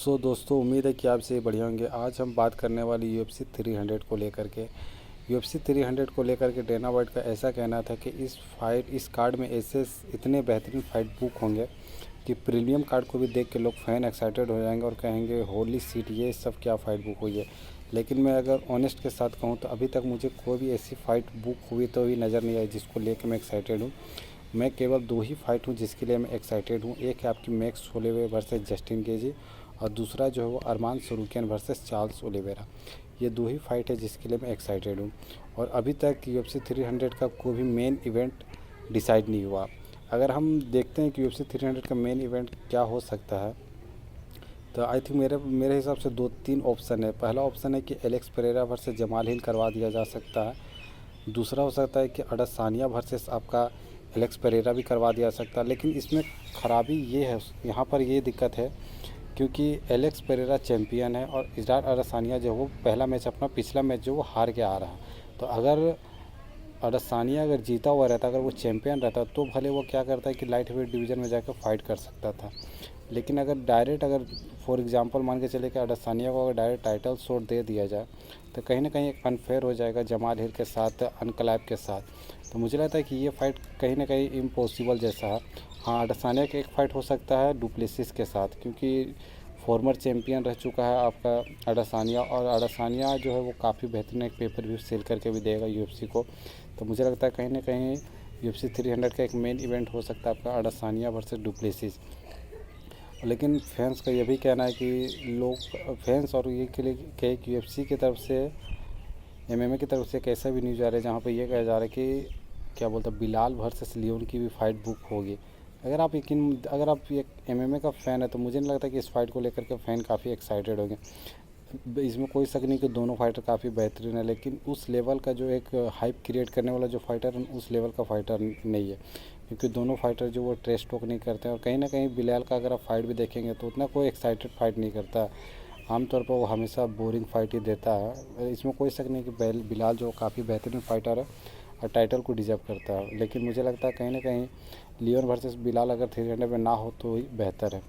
दोस्तों उम्मीद है कि आप से बढ़िया होंगे। आज हम बात करने वाली UFC 300 को लेकर के। UFC 300 को लेकर के डेना वाइट का ऐसा कहना था कि इस कार्ड में ऐसे इतने बेहतरीन फाइट बुक होंगे कि प्रीमियम कार्ड को भी देख के लोग फ़ैन एक्साइटेड हो जाएंगे और कहेंगे होली सीट ये सब क्या फ़ाइट बुक हुई है। लेकिन मैं अगर ऑनेस्ट के साथ कहूँ तो अभी तक मुझे कोई भी ऐसी फ़ाइट बुक हुई तो भी नज़र नहीं आई जिसको लेकर मैं एक्साइटेड हूँ। मैं केवल दो ही फाइट हूँ जिसके लिए मैं एक्साइटेड हूँ। एक है आपकी max Holloway versus Justin Gaethje और दूसरा जो है वो अरमान सरूकियन वर्सेस चार्ल्स ओलिवेरा। ये दो ही फाइट है जिसके लिए मैं एक्साइटेड हूँ। और अभी तक UFC 300 का कोई भी मेन इवेंट डिसाइड नहीं हुआ। अगर हम देखते हैं कि UFC 300 का मेन इवेंट क्या हो सकता है तो आई थिंक मेरे हिसाब से दो तीन ऑप्शन है। पहला ऑप्शन है कि एलेक्स पेरेरा वर्सेस जमाल हिल करवा दिया जा सकता है। दूसरा हो सकता है कि अडसानिया वर्सेस आपका एलेक्स पेरेरा भी करवा दिया सकता है। लेकिन इसमें ख़राबी ये है, यहाँ पर ये दिक्कत है क्योंकि एलेक्स पेरेरा चैम्पियन है और इजराइल अडसानिया जो वो पहला मैच अपना पिछला मैच जो वो हार के आ रहा है। तो अगर अडसानिया अगर जीता हुआ रहता, अगर वो चैम्पियन रहता तो भले वो क्या करता है कि लाइट वेट डिवीज़न में जाकर फाइट कर सकता था। लेकिन अगर फॉर एग्जांपल मान के चले कि अडसानिया को अगर डायरेक्ट टाइटल शॉट दे दिया जाए तो कहीं ना कहीं एक अनफेयर हो जाएगा जमाल हिल के साथ, अनकलैब के साथ। तो मुझे लगता है कि ये फ़ाइट कहीं ना कहीं इम्पॉसिबल जैसा है। हाँ, अडसानिया का एक फ़ाइट हो सकता है डुप्लेसिस के साथ, क्योंकि फॉर्मर चैम्पियन रह चुका है आपका अडसानिया, और अडसानिया जो है वो काफ़ी बेहतरीन एक पेपर व्यू सेल करके भी देगा UFC को। तो मुझे लगता है कहीं ना कहीं UFC 300 का एक मेन इवेंट हो सकता है आपका अडसानिया वर्सेस डुप्लेसिस। लेकिन फैंस का ये भी कहना है कि लोग फैंस और ये के लिए कहे कि UFC की तरफ से, MMA की तरफ से एक ऐसा भी न्यूज़ आ रहा है जहाँ पे ये कहा जा रहा है कि क्या बोलते हैं बिलाल वर्सेस लियोन की भी फ़ाइट बुक होगी। अगर आप एक MMA का फ़ैन है तो मुझे नहीं लगता कि इस फाइट को लेकर के फ़ैन काफ़ी एक्साइटेड होंगे। इसमें कोई शक नहीं कि दोनों फाइटर काफ़ी बेहतरीन है, लेकिन उस लेवल का जो एक हाइप क्रिएट करने वाला जो फाइटर है उस लेवल का फाइटर नहीं है। क्योंकि दोनों फाइटर जो वो ट्रेश टॉक नहीं करते हैं, और कहीं ना कहीं बिलाल का अगर आप फाइट भी देखेंगे तो उतना कोई एक्साइटेड फाइट नहीं करता। आमतौर पर वो हमेशा बोरिंग फाइट ही देता है। इसमें कोई शक नहीं कि बिलाल जो काफ़ी बेहतरीन फाइटर है और टाइटल को डिजर्व करता है। लेकिन मुझे लगता है कहीं ना कहीं लियोन वर्सेस बिलाल अगर 300 में ना हो तो ही बेहतर है,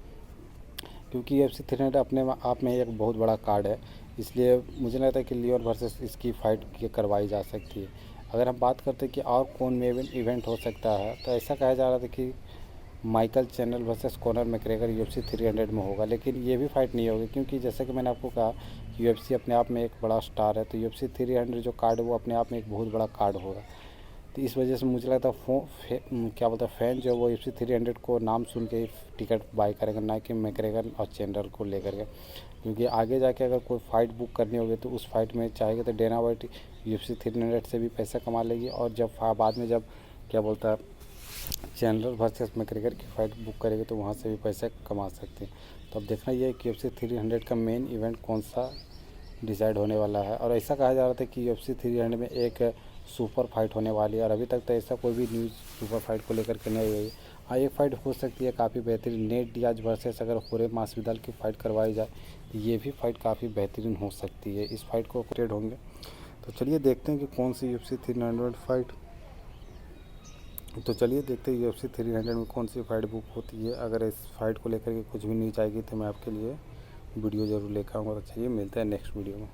क्योंकि UFC 300 अपने आप में एक बहुत बड़ा कार्ड है। इसलिए मुझे लगता है कि लियोन वर्सेस इसकी फ़ाइट करवाई जा सकती है। अगर हम बात करते हैं कि और कौन में इवेंट हो सकता है तो ऐसा कहा जा रहा था कि Michael channel versus Conor McGregor UFC 300 में होगा। लेकिन ये भी फाइट नहीं होगी, क्योंकि जैसे कि मैंने आपको कहा UFC अपने आप में एक बड़ा स्टार है। तो UFC 300 जो कार्ड है वो अपने आप में एक बहुत बड़ा कार्ड होगा। तो इस वजह से मुझे लगता है क्या बोलता है फ़ैन जो है वो UFC 300 को नाम सुन के ही टिकट बाई करेंगे, ना कि मैकग्रेगर और चैंडर को लेकर के। क्योंकि आगे जाके अगर कोई फ़ाइट बुक करनी होगी तो उस फाइट में चाहेगा तो डेना वाइट UFC 300 से भी पैसा कमा लेगी, और जब बाद में जब क्या बोलता है चैंडलर वर्सेस मैकग्रेगर की फ़ाइट बुक करेगी तो वहाँ से भी पैसा कमा सकते हैं। तो अब देखना ये है कि UFC 300 का मेन इवेंट कौन सा डिसाइड होने वाला है। और ऐसा कहा जा रहा था कि UFC 300 में एक सुपर फाइट होने वाली है, और अभी तक तो ऐसा कोई भी न्यूज़ सुपर फाइट को लेकर के नहीं हुई। हाँ, एक फ़ाइट हो सकती है काफ़ी बेहतरीन, नेट डियाज वर्सेस अगर होरे मासविदल की फ़ाइट करवाई जाए तो ये भी फ़ाइट काफ़ी बेहतरीन हो सकती है। इस फाइट को क्रिएट होंगे। तो चलिए देखते हैं कि कौन सी UFC 300 फाइट, तो चलिए देखते हैं UFC 300 में कौन सी फ़ाइट बुक होती है। अगर इस फाइट को लेकर के कुछ भी न्यूज़ आएगी तो मैं आपके लिए वीडियो ज़रूर लेकर आऊँगा। तो चलिए मिलते हैं नेक्स्ट वीडियो में।